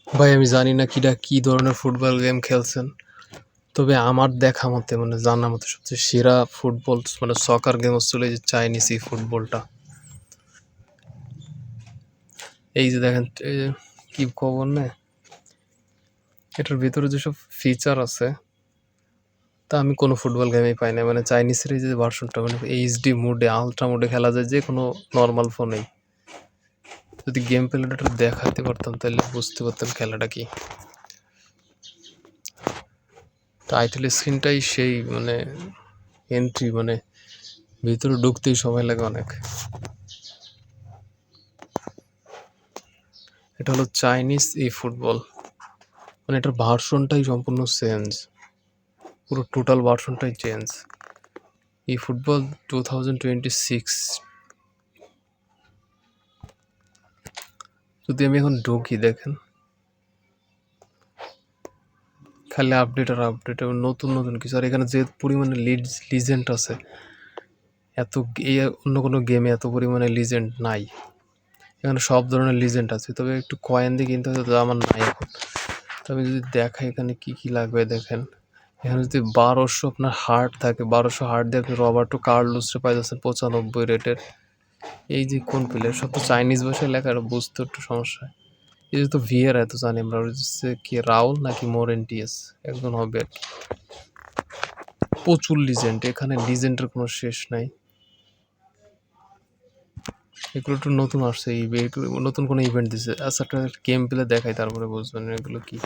ভাই আমি জানি না কি ধরনের ফুটবল গেম খেলছেন। তবে আমার দেখা মতে মানে জানার মতে সবচেয়ে সেরা ফুটবল মানে সকার গেম হচ্ছিল এই যে চাইনিজ এই ফুটবলটা। এই যে দেখেন এই যে কি খবর না, এটার ভিতরে যেসব ফিচার আছে তা আমি কোনো ফুটবল গেমেই পাই না। মানে চাইনিজের এই যে ভার্সনটা মানে এইচডি মোডে আলট্রা মোডে খেলা যায় যে কোনো নর্মাল ফোনেই। যদি গেম প্লেটা দেখাতে পারতাম তাহলে বুঝতে পারতাম খেলাটা কি। টাইটেল স্ক্রিনটাই সেই মানে এন্ট্রি মানে ভিতরে ঢুকতেই সময় লাগে অনেক। এটা হলো চাইনিজ ই ফুটবল, মানে এটার ভার্সনটাই সম্পূর্ণ চেঞ্জ, পুরো টোটাল ভার্সনটাই চেঞ্জ। ই ফুটবল 2026। যদি আমি এখন ঢুকি দেখেন খালি আপডেট আর আপডেট এবং নতুন নতুন কিছু। আর এখানে যে পরিমাণে লিজেন্ড আছে, এত এই অন্য কোনো গেমে এত পরিমাণে লিজেন্ড নাই। এখানে সব ধরনের লিজেন্ড আছে, তবে একটু কয়েন দিয়ে কিনতে হবে, তো আমার নাই এখন। তো আমি যদি দেখাই এখানে কি কি লাগবে দেখেন। এখানে যদি 1200 আপনার হার্ট থাকে, 1200 হার্ট দিয়ে আপনি রবার্টো কার্লোসে পাই যাচ্ছেন 95 রেটের। এই যে কোন প্লেয়ার, সব তো চাইনিজ ভাষায় লেখা, এটা বুঝতে একটু সমস্যা হয়। এই যে তো ভিয়ার এত জানি আমরা, ওই হচ্ছে কি রাউল নাকি মোরেন্টিয়াস একজন হবে আর কি। প্রচুর লিজেন্ড, এখানে লিজেন্ডের কোনো শেষ নাই। এগুলো একটু নতুন আসছে, নতুন কোনো ইভেন্ট দিছে। আচ্ছা একটা গেম প্লে দেখাই তারপরে বুঝবেন এগুলো কি।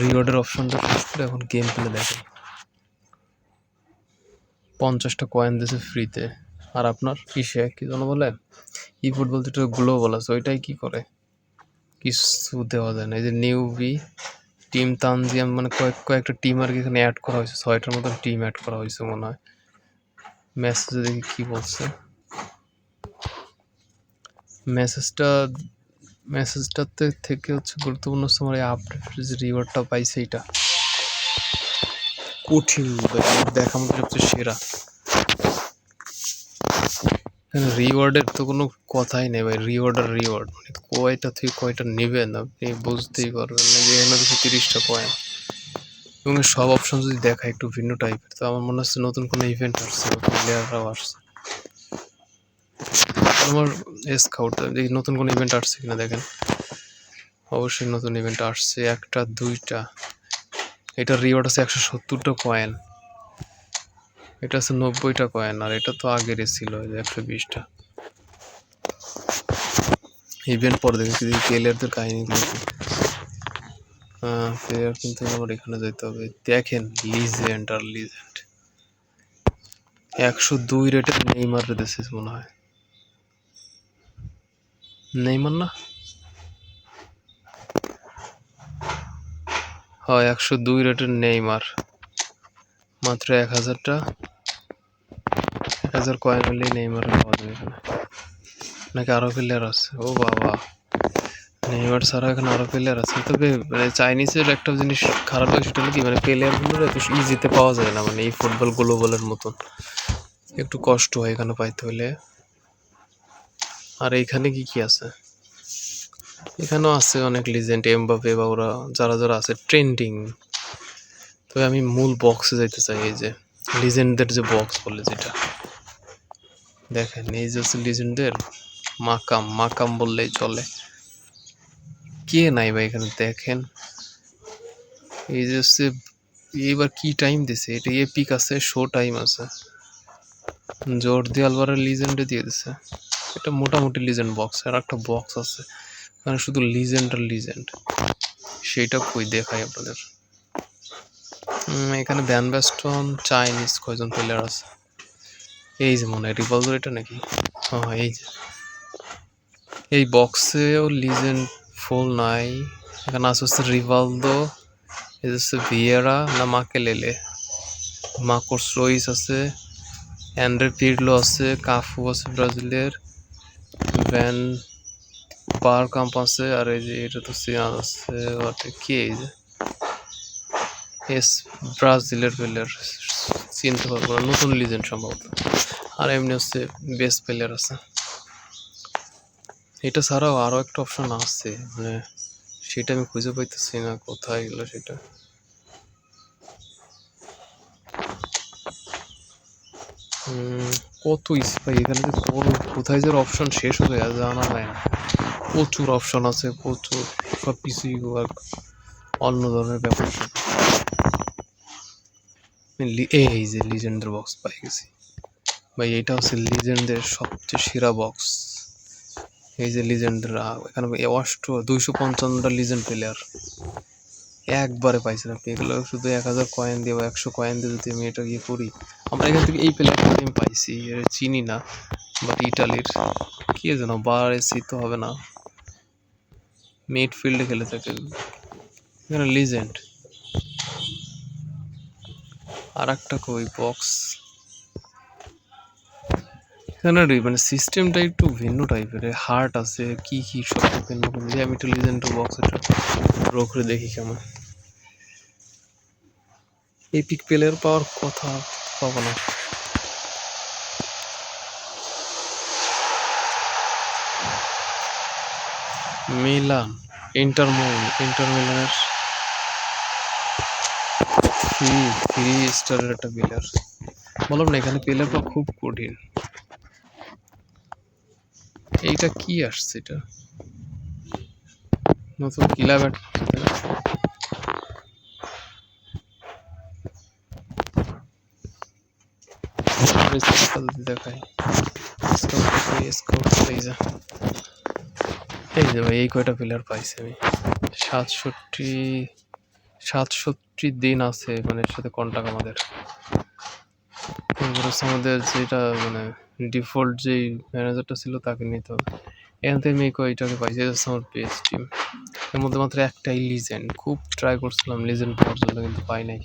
রিওয়ার্ডের অপশনটা শেষ করে এখন গেম প্লে দেখাই। 50টা কয়েন দিছে ফ্রিতে। আর আপনার কিসে কি যেন বলে ই ফুটবল যেটা গ্লোবাল আছে ওইটাই কি করে কিছু দেওয়া যায় না। এই যে নিউবি টিম তানজিয়াম মানে কয়েকটা টিম আর কি এখানে অ্যাড করা হয়েছে, 6টার মতন টিম অ্যাড করা হয়েছে মনে হয়। মেসেজে দেখি কি বলছে। মেসেজটা মেসেজটাতে থেকে হচ্ছে গুরুত্বপূর্ণ সময় এই আপডেট যে রিওয়ার্ডটা পাইছে এটা কঠিন দেখা মতো সবচেয়ে সেরা। এখানে রিওয়ার্ডের তো কোনো কথাই নেই ভাই, রিওয়ার্ড আর রিওয়ার্ড মানে কয়টা থেকে কয়টা নেবেন আপনি বুঝতেই পারবেন না। যে এখানে দেখছি 30টা কয়েন এবং সব অপশন যদি দেখা একটু ভিন্ন টাইপের, তো আমার মনে হচ্ছে নতুন কোনো ইভেন্ট আসছে, নতুন প্লেয়াররাও আসছে। আমার স্কাউট দেখি নতুন কোনো ইভেন্ট আসছে কিনা দেখেন। অবশ্যই নতুন ইভেন্ট আসছে, একটা দুইটা। এটার রিওয়ার্ড আছে 170টা কয়েন, এটা আছে 90টা কয়েন, আর এটা তো আগেরই ছিল 120টা। ইভেন্ট পরে দেখেছি প্লেয়ারদের কাহিনীগুলো কি। প্লেয়ার কিন্তু আমার এখানে যেতে হবে। দেখেন লিজেন্ড আর লিজেন্ড 102 রেটের নেইমার দিয়েছিস মনে হয়। নেইমার না, হয় 102 রেটের নেইমার, মাত্র 1000 কয়েন হলেই নেইমার পাওয়া যাবে এখানে। নাকি আরো প্লেয়ার আছে? ও বাবা, নেইমার ছাড়া এখানে আরো প্লেয়ার আছে। তবে মানে চাইনিজের একটা জিনিস খারাপ লাগে, সেটা হলো কি মানে প্লেয়ারগুলো এত ইজিতে পাওয়া যায় না, মানে এই ফুটবল গ্লোবালের মতন একটু কষ্ট হয় এখানে পাইতে হলে। আর এইখানে কি কি আছে, এখানেও আছে অনেক লিজেন্ড এমবাপে বা ওরা যারা যারা আছে ট্রেন্ডিং। তবে আমি মূল বক্সে যাইতে চাই, এই যে লিজেন্ডদের যে বক্স বলে যেটা দেখেন, এই যে হচ্ছে লিজেন্ডদের মাকাম মাকাম বললেই চলে। কে নাই ভাই এখানে দেখেন। এই যে হচ্ছে এইবার কি টাইম দিছে, এটা এপিক আছে, শো টাইম আছে, জর্দি আলভারের লিজেন্ডে দিয়ে দিছে। এটা মোটামুটি লিজেন্ড বক্স। আর একটা বক্স আছে মানে শুধু লিজেন্ড আর লিজেন্ড, সেইটা কই দেখাই আপনাদের। এখানে ভ্যান ব্যাস্টন চাইনিজ কয়জন প্লেয়ার আছে। এই যে মনে হয় রিভলভার এটা নাকি, হ্যাঁ এই যে এই বক্সেও লিজেন্ড ফুল নাই। এখানে আছে হচ্ছে রিভালদো, এই হচ্ছে ভিয়েরা না মাকেলেলে, মার্কোস রইস আছে, অ্যান্ড্রে পিরলো আছে, কাফু আছে ব্রাজিলের, ভ্যান বারকাম্প আছে, আর এই যে এটা তো সিয়ান আছে কি এই যে এস ব্রাজিলের প্লেয়ার চিনতে পারবো না, নতুন লিজেন্ড সম্ভবত। আর এমনি হচ্ছে বেস্ট প্লেয়ার আছে। এটা ছাড়াও আরও একটা অপশন আছে মানে সেটা আমি খুঁজে পাইতেছি না, কোথায় গেল সেটা। কত ভাই এখানে যে কোথায় যে অপশন শেষ হয়ে যায় জানা যায় না। প্রচুর অপশন আছে, প্রচুর, সব কিছুই অন্য ধরনের ব্যাপার। এই যে লিজেন্ডের বক্স পাই গেছি ভাই, এটা হচ্ছে লিজেন্ডের সবচেয়ে সেরা বক্স। এই যে লিজেন্ডের এখানে 255টা লিজেন্ড প্লেয়ার একবারে পাইছেন আপনি। এগুলো শুধু 1000 কয়েন দিয়ে বা 100 কয়েন দিয়ে যদি আমি এটা ইয়ে করি, আমরা এখান থেকে এই প্লেয়ারটা আমি পাইছি, এটা চিনি না, বাট ইটালির কি যেন বারেসি তো হবে না, মিডফিল্ডে খেলে থাকে, এখানে লিজেন্ড। আর একটা কই বক্স এখানে মানে সিস্টেমটা একটু ভিন্ন টাইপের, হার্ট আছে কি কি সব ভিন্ন। আমি একটু লিজেন্ড বক্স এটা ড্র করে দেখি কেমন। এপিক প্লেয়ার পাওয়ার কথা পাবো না। মিলান, ইন্টার মিলানের থ্রি স্টারের একটা প্লেয়ার। বললাম না এখানে প্লেয়ার পাওয়া খুব কঠিন। এইটা কি আসছে, এটা নতুন কিলা ব্যাট। দেখায় এই যে ভাই, এই কয়টা প্লেয়ার পাইছি আমি। 67 দিন আছে মানে এর সাথে কন্টাক্ট আমাদের। আমাদের যেটা মানে ডিফল্ট যেই ম্যানেজারটা ছিল তাকে নিতে হবে। এখান থেকে আমি এই কয়টাকে পাইছি, আমার পেজ টিম। এর মধ্যে মাত্র একটাই লিজেন্ড। খুব ট্রাই করছিলাম লিজেন্ড পাওয়ার জন্য, কিন্তু পাই নাই।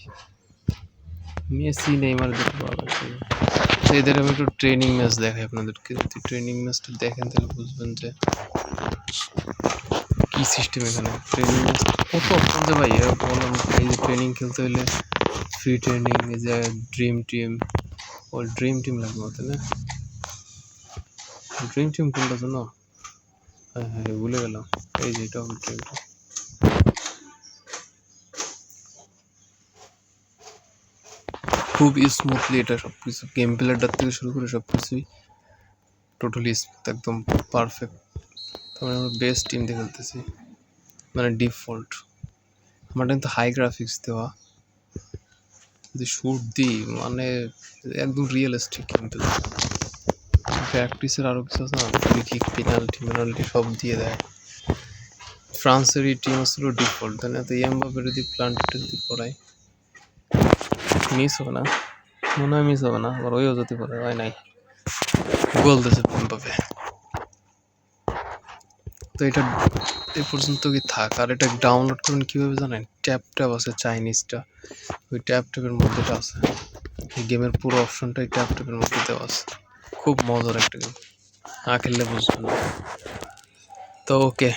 মেসি নেইমার দেখতে পাওয়া যাচ্ছে। এদের আমি একটু ট্রেনিং ম্যাচ দেখাই আপনাদেরকে, যদি ট্রেনিং ম্যাচটা দেখেন তাহলে বুঝবেন যে কি সিস্টেম এখানে। ট্রেনিং ম্যাচ কত অপশন যে ভাই, বললাম এই যে ট্রেনিং খেলতে হলে ফ্রি ট্রেনিং, এই যে ড্রিম টিম লাগবে মতো না। ড্রিম টিম কোনটা জন্য, হ্যাঁ ভুলে গেলাম। এই যে এটা ড্রিম টিম। খুব স্মুথলি এটা সব কিছু, গেম প্লেটার থেকে শুরু করে সব কিছুই টোটালি স্মুথ, একদম পারফেক্ট। তারপরে আমরা বেস্ট টিম দিয়ে খেলতেছি, মানে ডিফল্ট। আমার কিন্তু হাই গ্রাফিক্স দেওয়া, যদি শুট দিই মানে একদম রিয়েলিস্টিক। কিন্তু প্র্যাকটিসের আরও কিছু আছে না, ফ্রি কিক, পেনাল্টি সব দিয়ে দেয়। ফ্রান্সের এই টিম আসলে ডিফল্ট, তাই না? তো এমবাপে যদি প্লান্টটা যদি করায় মিস হবে না, মনে হয় মিস হবে না। আবার ওইও যদি করে হয় নাই, গোল দিয়েছে এমবাপে। তো এটা এই পর্যন্ত কি থাক। আর এটা ডাউনলোড করুন কীভাবে জানেন? ট্যাপ আছে চাইনিজটা, ওই ট্যাপের মধ্যেটা আছে। এই গেমের পুরো অপশনটাই ট্যাপের মধ্যে দেওয়া আছে। খুব মজার একটা গেম, না খেললে বুঝবেন না। তো ওকে।